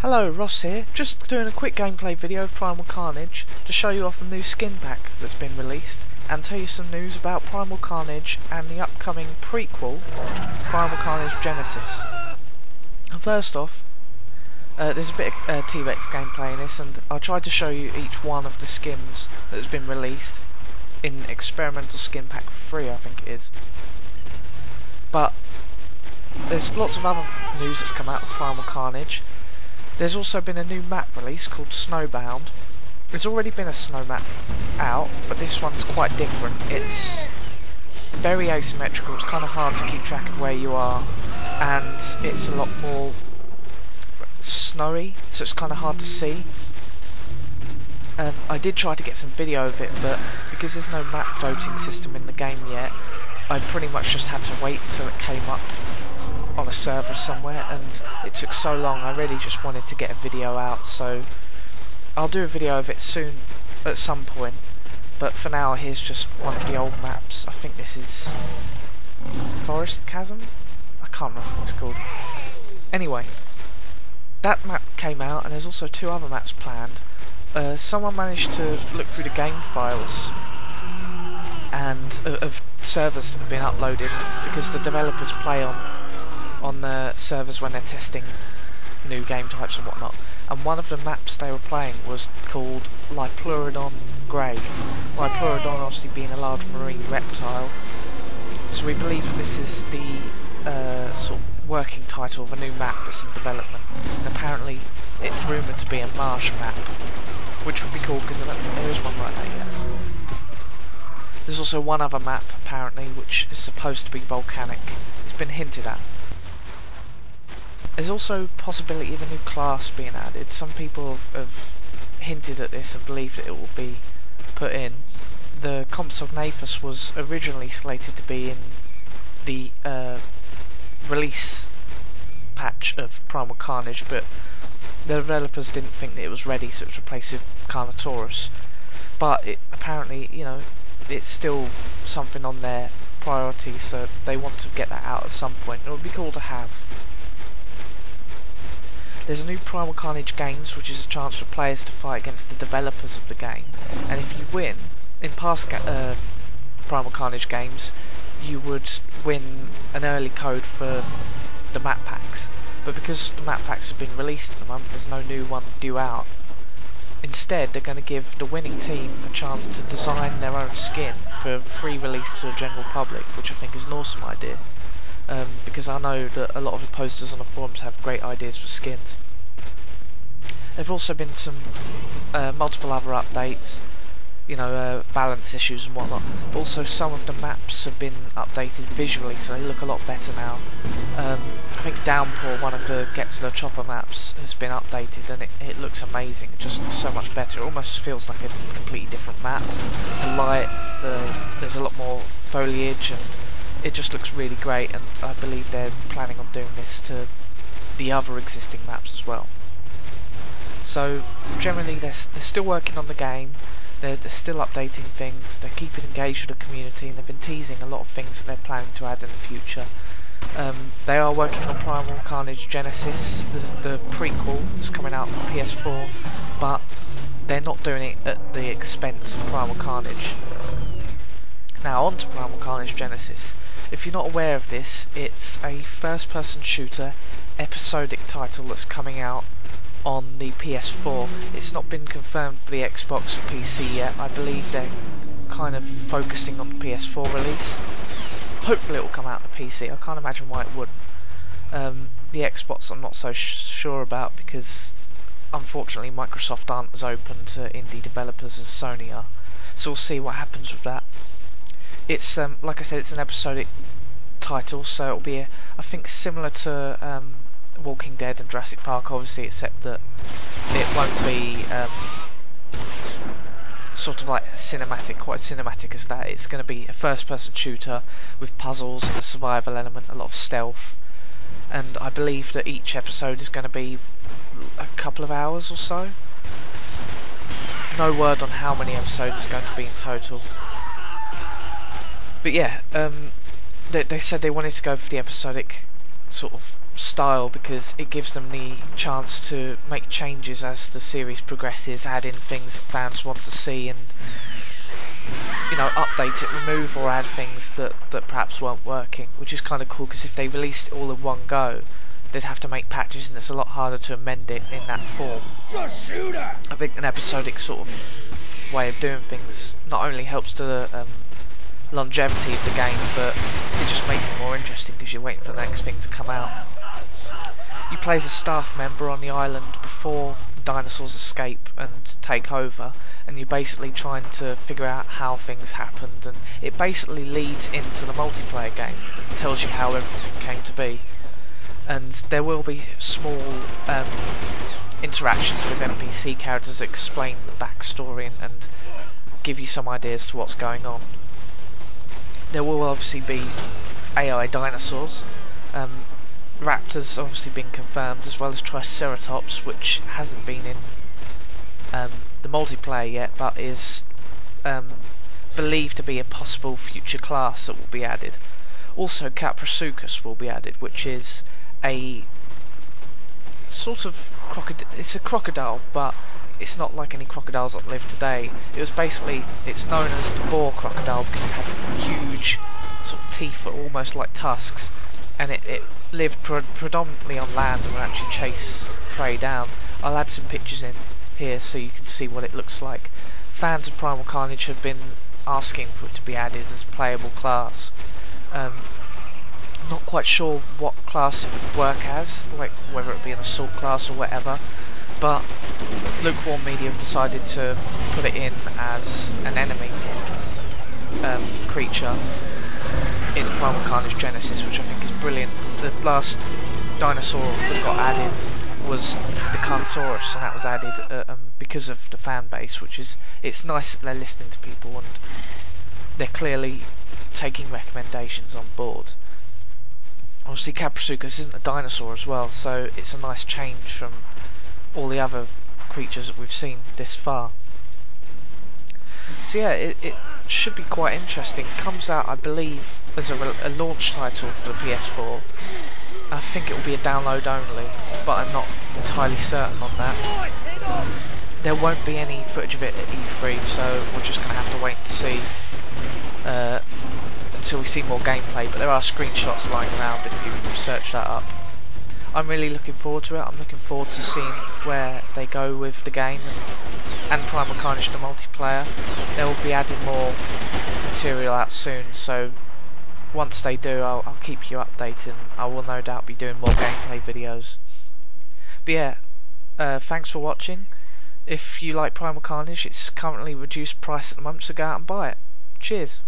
Hello, Ross here, just doing a quick gameplay video of Primal Carnage to show you off a new skin pack that's been released and tell you some news about Primal Carnage and the upcoming prequel, Primal Carnage Genesis. First off, there's a bit of T-Rex gameplay in this, and I'll try to show you each one of the skins that has been released in Experimental Skin Pack 3, I think it is. But there's lots of other news that's come out of Primal Carnage. There's also been a new map release called Snowbound. There's already been a snow map out, but this one's quite different. It's very asymmetrical, it's kind of hard to keep track of where you are, and it's a lot more snowy, so it's kind of hard to see. I did try to get some video of it, but because there's no map voting system in the game yet, I pretty much just had to wait till it came up on a server somewhere, and it took so long. I really just wanted to get a video out, so I'll do a video of it soon at some point, but for now here's just one of the old maps. I think this is Forest Chasm? I can't remember what it's called. Anyway, that map came out, and there's also two other maps planned. Someone managed to look through the game files and of servers that have been uploaded, because the developers play on the servers when they're testing new game types and whatnot, and one of the maps they were playing was called Liopleurodon Grave. Liopleurodon obviously being a large marine reptile, so we believe that this is the sort of working title of a new map that's in development, and apparently it's rumoured to be a marsh map, which would be cool because I don't think there is one like that yet. There's also one other map apparently which is supposed to be volcanic. It's been hinted at. There's also possibility of a new class being added. Some people have hinted at this and believe that it will be put in. The Compsognathus was originally slated to be in the release patch of Primal Carnage, but the developers didn't think that it was ready, so it was replaced with Carnotaurus. But apparently, you know, it's still something on their priorities, so they want to get that out at some point. It would be cool to have. There's a new Primal Carnage games, which is a chance for players to fight against the developers of the game, and if you win, in past Primal Carnage games, you would win an early code for the map packs, but because the map packs have been released at the moment, there's no new one due out. Instead, they're going to give the winning team a chance to design their own skin for free release to the general public, which I think is an awesome idea. Because I know that a lot of the posters on the forums have great ideas for skins. There have also been some multiple other updates, you know, balance issues and whatnot, but also some of the maps have been updated visually, so they look a lot better now. I think Downpour, one of the Get to the Chopper maps, has been updated, and it looks amazing. It just looks so much better. It almost feels like a completely different map. The light, there's a lot more foliage, and it just looks really great, and I believe they're planning on doing this to the other existing maps as well. So generally they're still working on the game, they're still updating things, they're keeping engaged with the community, and they've been teasing a lot of things that they're planning to add in the future. They are working on Primal Carnage Genesis, the prequel that's coming out on PS4, but they're not doing it at the expense of Primal Carnage. Now on to Primal Carnage Genesis. If you're not aware of this, it's a first-person shooter episodic title that's coming out on the PS4. It's not been confirmed for the Xbox or PC yet. I believe they're kind of focusing on the PS4 release. Hopefully it will come out on the PC. I can't imagine why it wouldn't. The Xbox I'm not so sure about, because unfortunately Microsoft aren't as open to indie developers as Sony are. So we'll see what happens with that. It's like I said, it's an episodic title, so it'll be I think similar to Walking Dead and Jurassic Park, obviously, except that it won't be sort of like cinematic, quite cinematic as that. It's going to be a first-person shooter with puzzles and a survival element, a lot of stealth, and I believe that each episode is going to be a couple of hours or so. No word on how many episodes it's going to be in total. But yeah, they said they wanted to go for the episodic sort of style, because it gives them the chance to make changes as the series progresses, add in things that fans want to see, and update it, remove or add things that perhaps weren't working, which is kind of cool, because if they released it all in one go, they'd have to make patches, and it's a lot harder to amend it in that form. Just shoot her. I think an episodic sort of way of doing things not only helps the longevity of the game, but it just makes it more interesting because you're waiting for the next thing to come out. You play as a staff member on the island before the dinosaurs escape and take over, and you're basically trying to figure out how things happened, and it basically leads into the multiplayer game. It tells you how everything came to be, and there will be small interactions with NPC characters that explain the backstory and give you some ideas to what's going on. There will obviously be AI dinosaurs. Raptors obviously been confirmed, as well as Triceratops, which hasn't been in the multiplayer yet, but is believed to be a possible future class that will be added. Also, Caprosuchus will be added, which is a sort of crocodile. It's a crocodile, but it's not like any crocodiles that live today. It's known as the boar crocodile because it had huge sort of teeth that were almost like tusks, and it lived predominantly on land and would actually chase prey down. I'll add some pictures in here so you can see what it looks like. Fans of Primal Carnage have been asking for it to be added as a playable class. Not quite sure what class it would work as, like whether it be an assault class or whatever, but Lukewarm Media have decided to put it in as an enemy creature in Primal Carnage Genesis, which I think is brilliant. The last dinosaur that got added was the Carnotaurus, and that was added because of the fan base, it's nice that they're listening to people and they're clearly taking recommendations on board. Obviously Caprosuchus isn't a dinosaur as well, so it's a nice change from all the other creatures that we've seen this far. So yeah, it should be quite interesting. It comes out, I believe, as a launch title for the PS4. I think it will be a download only, but I'm not entirely certain on that. There won't be any footage of it at E3, so we're just going to have to wait to see until we see more gameplay, but there are screenshots lying around if you search that up. I'm really looking forward to it. I'm looking forward to seeing where they go with the game and Primal Carnage, the multiplayer. They will be adding more material out soon, so once they do, I'll keep you updated. I will no doubt be doing more gameplay videos. But yeah, thanks for watching. If you like Primal Carnage, it's currently reduced price at the moment, so go out and buy it. Cheers.